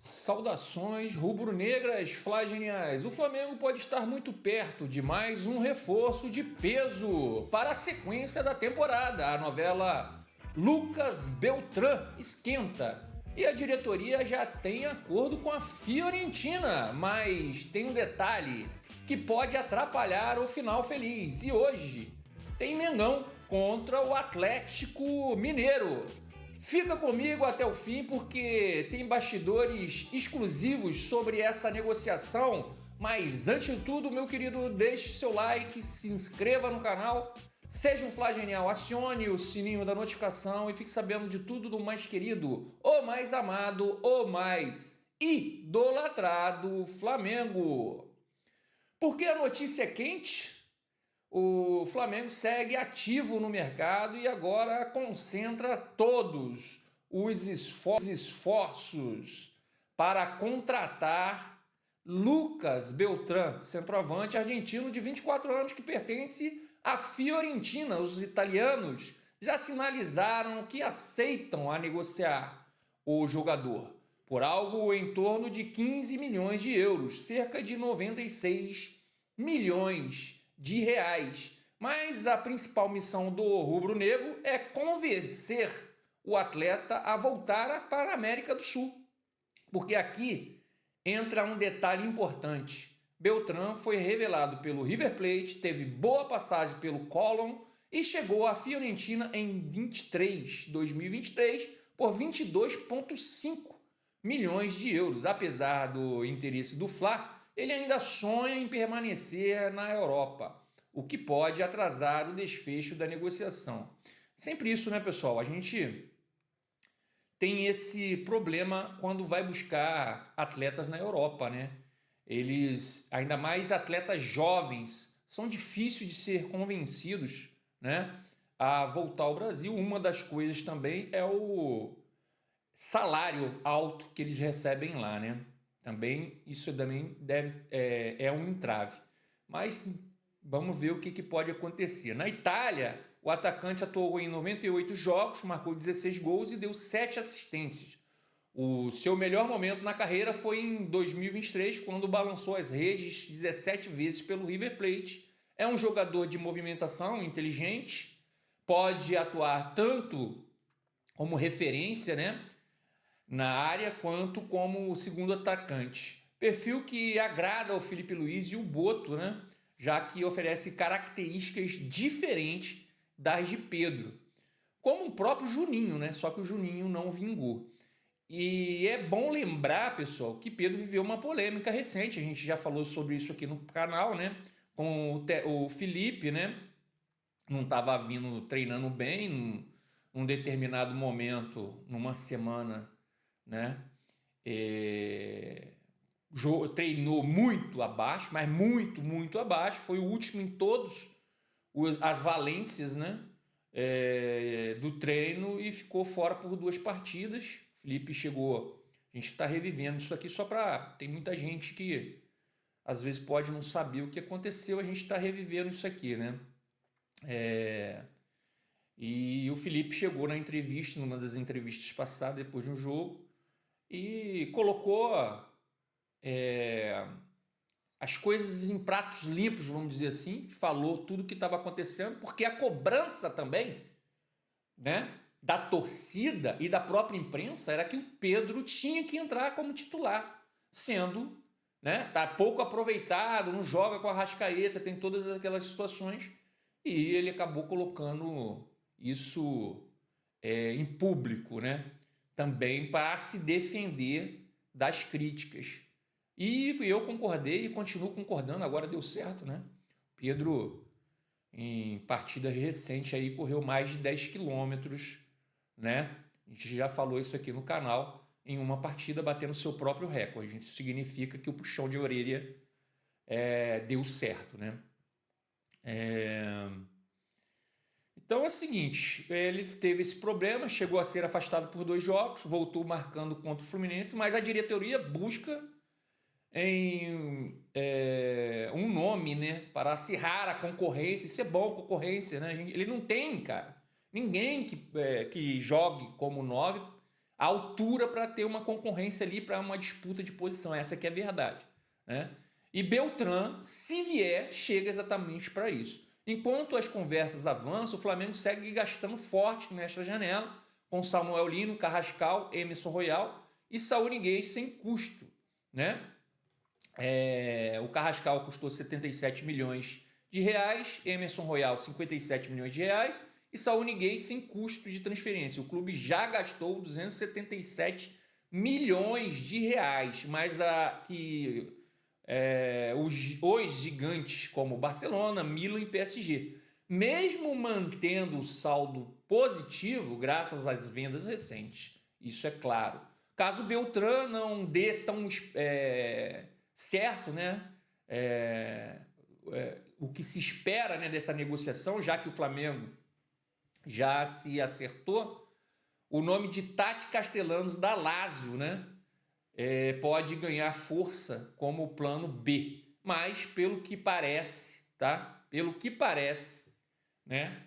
Saudações rubro-negras flageniais. O Flamengo pode estar muito perto de mais um reforço de peso para a sequência da temporada. A novela Lucas Beltrán esquenta e a diretoria já tem acordo com a Fiorentina, mas tem um detalhe que pode atrapalhar o final feliz. E hoje tem Mengão contra o Atlético Mineiro. Fica comigo até o fim porque tem bastidores exclusivos sobre essa negociação. Mas antes de tudo, meu querido, deixe seu like, se inscreva no canal, seja um flagenial, acione o sininho da notificação e fique sabendo de tudo do mais querido, o mais amado, o mais idolatrado Flamengo. Porque a notícia é quente? O Flamengo segue ativo no mercado e agora concentra todos os esforços para contratar Lucas Beltrán, centroavante argentino de 24 anos que pertence à Fiorentina. Os italianos já sinalizaram que aceitam a negociar o jogador por algo em torno de 15 milhões de euros, cerca de 96 milhões de reais. Mas a principal missão do rubro-negro é convencer o atleta a voltar para a América do Sul. Porque aqui entra um detalhe importante. Beltrán foi revelado pelo River Plate, teve boa passagem pelo Colón e chegou à Fiorentina em 2023 por 22,5 milhões de euros. Apesar do interesse do Fla, ele ainda sonha em permanecer na Europa, o que pode atrasar o desfecho da negociação. Sempre isso, né, pessoal? A gente tem esse problema quando vai buscar atletas na Europa, né? Eles, ainda mais atletas jovens, são difíceis de ser convencidos, né, a voltar ao Brasil. Uma das coisas também é o salário alto que eles recebem lá, né? Também isso também é um entrave. Mas vamos ver o que pode acontecer. Na Itália, o atacante atuou em 98 jogos, marcou 16 gols e deu 7 assistências. O seu melhor momento na carreira foi em 2023, quando balançou as redes 17 vezes pelo River Plate. É um jogador de movimentação inteligente, pode atuar tanto como referência, né, na área, quanto como segundo atacante. Perfil que agrada ao Felipe Luiz e o Boto, né, já que oferece características diferentes das de Pedro. Como o próprio Juninho, né, só que o Juninho não vingou. E é bom lembrar, pessoal, que Pedro viveu uma polêmica recente. A gente já falou sobre isso aqui no canal, né, com o Felipe, né, não estava vindo treinando bem num determinado momento, numa semana, né? Treinou muito abaixo, mas muito abaixo. Foi o último em todos as valências, né, do treino e ficou fora por 2 partidas. Felipe chegou. A gente está revivendo isso aqui só para. Tem muita gente que às vezes pode não saber o que aconteceu. A gente está revivendo isso aqui, né? E o Felipe chegou na entrevista, numa das entrevistas passadas, depois de um jogo, e colocou as coisas em pratos limpos, vamos dizer assim, falou tudo o que estava acontecendo, porque a cobrança também, né, da torcida e da própria imprensa era que o Pedro tinha que entrar como titular, sendo, né, tá pouco aproveitado, não joga com a Arrascaeta, tem todas aquelas situações, e ele acabou colocando isso em público, né, também para se defender das críticas. E eu concordei e continuo concordando, agora deu certo, né? Pedro, em partida recente, aí, correu mais de 10 quilômetros, né? A gente já falou isso aqui no canal, em uma partida batendo seu próprio recorde. Isso significa que o puxão de orelha deu certo, né? Então é o seguinte, ele teve esse problema, chegou a ser afastado por 2 jogos, voltou marcando contra o Fluminense, mas a diretoria busca em um nome, né, para acirrar a concorrência. Isso é bom, concorrência, né? Ele não tem, cara, ninguém que jogue como 9 a altura para ter uma concorrência ali para uma disputa de posição. Essa que é a verdade, né? E Beltrán, se vier, chega exatamente para isso. Enquanto as conversas avançam, o Flamengo segue gastando forte nesta janela, com Samuel Lino, Carrascal, Emerson Royal e Saúl Ñíguez sem custo, né? O Carrascal custou 77 milhões de reais, Emerson Royal 57 milhões de reais e Saúl Ñíguez sem custo de transferência. O clube já gastou 277 milhões de reais, mas os gigantes como Barcelona, Milan e PSG, mesmo mantendo o saldo positivo graças às vendas recentes. Isso é claro. Caso Beltrán não dê tão certo, né? O que se espera, né, dessa negociação, já que o Flamengo já se acertou, o nome de Tati Castellanos da Lazio, né? Pode ganhar força como plano B, mas pelo que parece, tá? Pelo que parece, né?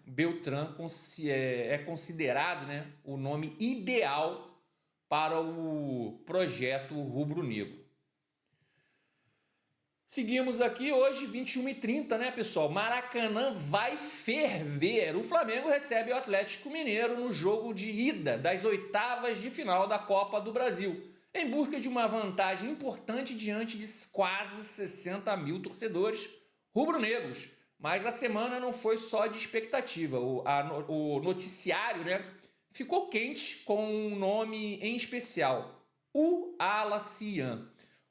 Beltrán é considerado, né, o nome ideal para o projeto rubro-negro. Seguimos aqui hoje, 21h30, né, pessoal? Maracanã vai ferver. O Flamengo recebe o Atlético Mineiro no jogo de ida das oitavas de final da Copa do Brasil, em busca de uma vantagem importante diante de quase 60 mil torcedores rubro-negros. Mas a semana não foi só de expectativa. O noticiário, né, ficou quente com um nome em especial: o Alacian.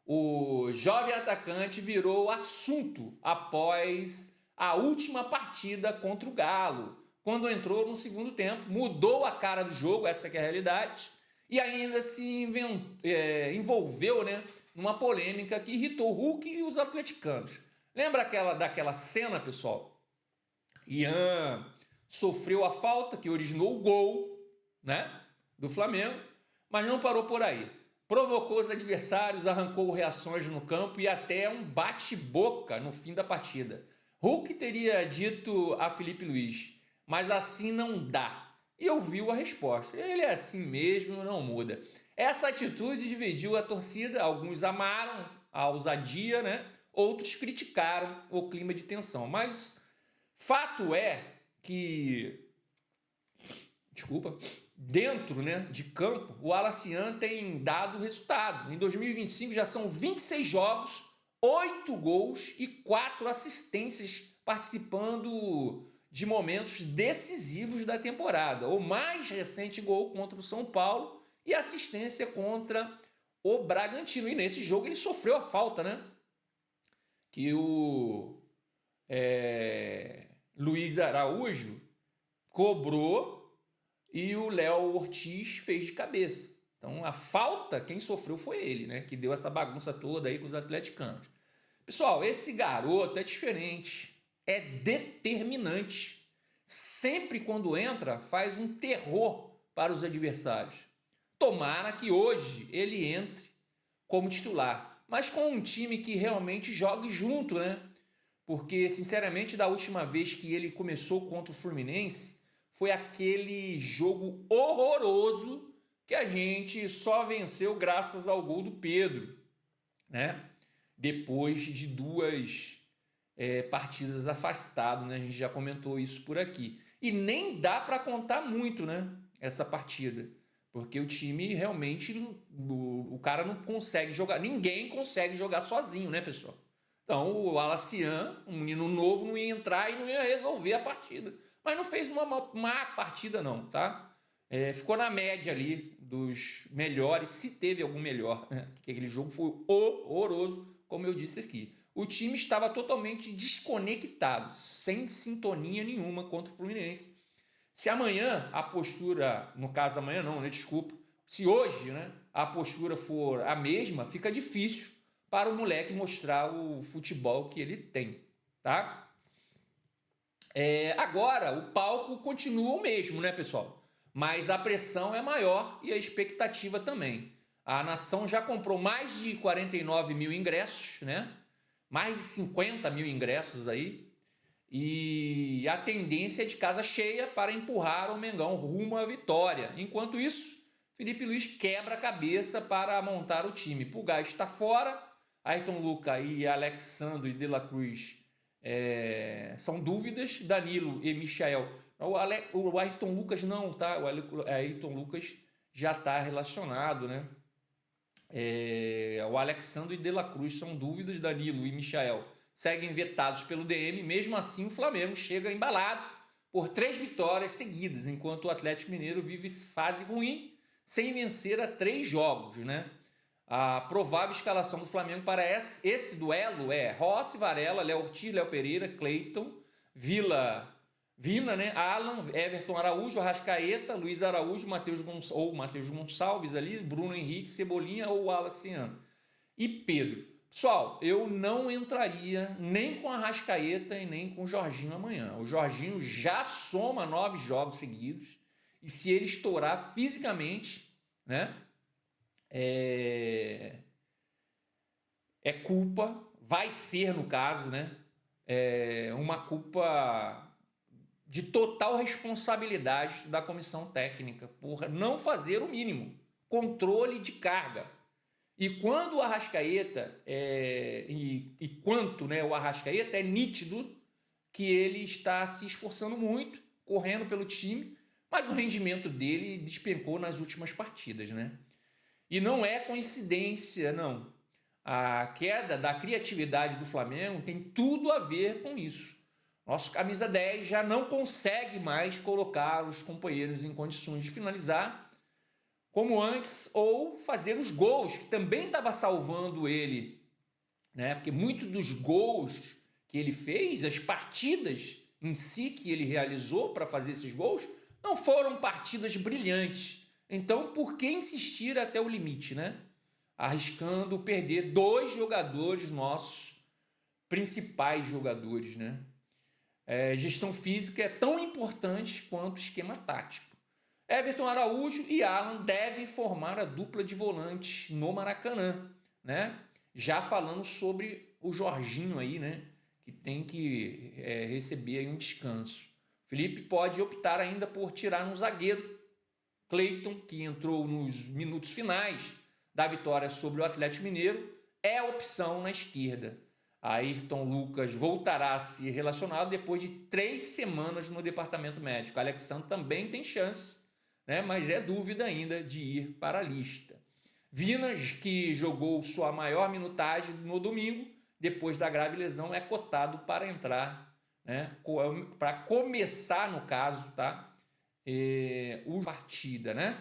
O jovem atacante virou assunto após a última partida contra o Galo, quando entrou no segundo tempo, mudou a cara do jogo, essa que é a realidade, e ainda se envolveu, né, numa polêmica que irritou o Hulk e os atleticanos. Lembra daquela cena, pessoal? Ian sofreu a falta que originou o gol, né, do Flamengo, mas não parou por aí. Provocou os adversários, arrancou reações no campo e até um bate-boca no fim da partida. Hulk teria dito a Felipe Luiz: mas assim não dá. E ouviu a resposta: ele é assim mesmo, não muda. Essa atitude dividiu a torcida, alguns amaram a ousadia, né? Outros criticaram o clima de tensão. Mas fato é que, dentro, né, de campo, o Alacian tem dado resultado. Em 2025 já são 26 jogos, 8 gols e 4 assistências, participando de momentos decisivos da temporada. O mais recente gol contra o São Paulo e assistência contra o Bragantino. E nesse jogo ele sofreu a falta, né? Que o Luiz Araújo cobrou e o Léo Ortiz fez de cabeça. Então, a falta, quem sofreu foi ele, né? Que deu essa bagunça toda aí com os atleticanos. Pessoal, esse garoto é diferente, é determinante. Sempre quando entra, faz um terror para os adversários. Tomara que hoje ele entre como titular, mas com um time que realmente jogue junto, né? Porque, sinceramente, da última vez que ele começou contra o Fluminense, foi aquele jogo horroroso que a gente só venceu graças ao gol do Pedro, né? Depois de 2 partidas afastado, né? A gente já comentou isso por aqui. E nem dá para contar muito, né? Essa partida. Porque o time realmente, o cara não consegue jogar. Ninguém consegue jogar sozinho, né, pessoal? Então o Alacian, um menino novo, não ia entrar e não ia resolver a partida. Mas não fez uma má partida não, tá? Ficou na média ali dos melhores, se teve algum melhor, né? Porque aquele jogo foi horroroso, como eu disse aqui. O time estava totalmente desconectado, sem sintonia nenhuma contra o Fluminense. Se amanhã a postura, no caso amanhã não, né? Desculpa. Se hoje, né, a postura for a mesma, fica difícil para o moleque mostrar o futebol que ele tem, tá? Agora, o palco continua o mesmo, né, pessoal? Mas a pressão é maior e a expectativa também. A nação já comprou mais de 49 mil ingressos, né? Mais de 50 mil ingressos aí. e a tendência é de casa cheia para empurrar o Mengão rumo à vitória. Enquanto isso, Felipe Luiz quebra a cabeça para montar o time. Pulgar está fora, Ayrton Lucas e Alexandre de la Cruz são dúvidas, Danilo e Michael. O Ayrton Lucas não, tá? O Ayrton Lucas já está relacionado, né? O Alexandre de la Cruz são dúvidas, Danilo e Michael seguem vetados pelo DM. Mesmo assim, o Flamengo chega embalado por 3 vitórias seguidas, enquanto o Atlético Mineiro vive fase ruim, sem vencer a 3 jogos, né? A provável escalação do Flamengo para esse duelo é Rossi, Varela, Léo Ortiz, Léo Pereira, Cleiton, Vina, né? Alan, Everton Araújo, Arrascaeta, Luiz Araújo, Matheus Gonçalves ali, Bruno Henrique, Cebolinha ou Alaciano e Pedro. Pessoal, eu não entraria nem com Arrascaeta e nem com o Jorginho amanhã. O Jorginho já soma 9 jogos seguidos e se ele estourar fisicamente, né? É culpa, vai ser no caso, né? Uma culpa de total responsabilidade da comissão técnica por não fazer o mínimo, controle de carga. E quando o Arrascaeta, né, o Arrascaeta, é nítido que ele está se esforçando muito, correndo pelo time, mas o rendimento dele despencou nas últimas partidas, né? E não é coincidência, não. A queda da criatividade do Flamengo tem tudo a ver com isso. Nosso camisa 10 já não consegue mais colocar os companheiros em condições de finalizar como antes, ou fazer os gols, que também estava salvando ele, né? Porque muitos dos gols que ele fez, as partidas em si que ele realizou para fazer esses gols, não foram partidas brilhantes. Então, por que insistir até o limite, né? Arriscando perder 2 jogadores nossos, principais jogadores, né? Gestão física é tão importante quanto esquema tático. Everton Araújo e Alan devem formar a dupla de volantes no Maracanã, né? Já falando sobre o Jorginho aí, né? Que tem que receber aí um descanso. Felipe pode optar ainda por tirar um zagueiro, Cleiton, que entrou nos minutos finais da vitória sobre o Atlético Mineiro, é a opção na esquerda. Ayrton Lucas voltará a ser relacionado depois de 3 semanas no departamento médico. Alexandre também tem chance, né? Mas é dúvida ainda de ir para a lista. Vinas, que jogou sua maior minutagem no domingo, depois da grave lesão, é cotado para entrar, né? Para começar, no caso, tá? O partida, né?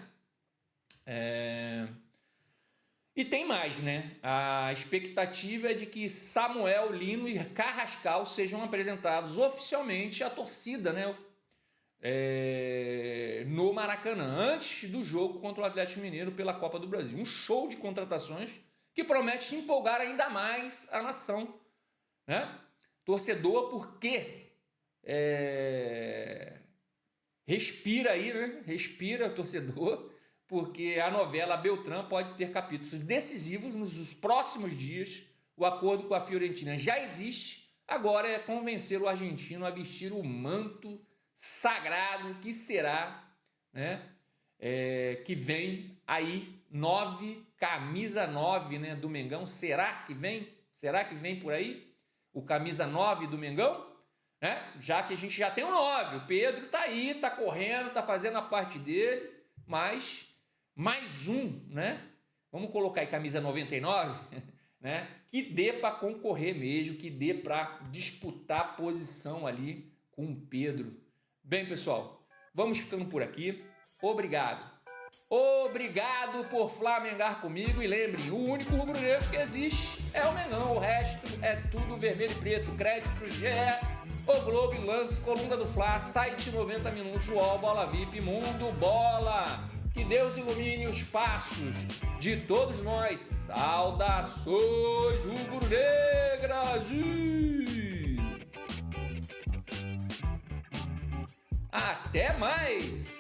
E tem mais, né? A expectativa é de que Samuel, Lino e Carrascal sejam apresentados oficialmente à torcida, né? No Maracanã, antes do jogo contra o Atlético Mineiro pela Copa do Brasil. Um show de contratações que promete empolgar ainda mais a nação, né? Torcedor, porque respira aí, né? Respira, torcedor, porque a novela Beltrán pode ter capítulos decisivos nos próximos dias. O acordo com a Fiorentina já existe, agora é convencer o argentino a vestir o manto sagrado que será, né? Que vem aí, camisa 9, né, do Mengão. Será que vem? Será que vem por aí o camisa 9 do Mengão? Já que a gente já tem o 9, o Pedro tá aí, tá correndo, tá fazendo a parte dele, mas mais um, né? Vamos colocar aí camisa 99, né? Que dê para concorrer mesmo, que dê para disputar posição ali com o Pedro. Bem, pessoal, vamos ficando por aqui. Obrigado. Obrigado por flamengar comigo. E lembrem, o único rubro-negro que existe é o Mengão. O resto é tudo vermelho e preto. Crédito GE, O Globo, Lance, Coluna do Fla, Site 90 Minutos, UOL, Bola VIP, Mundo Bola. Que Deus ilumine os passos de todos nós. Saudações rubro-negras! Até mais!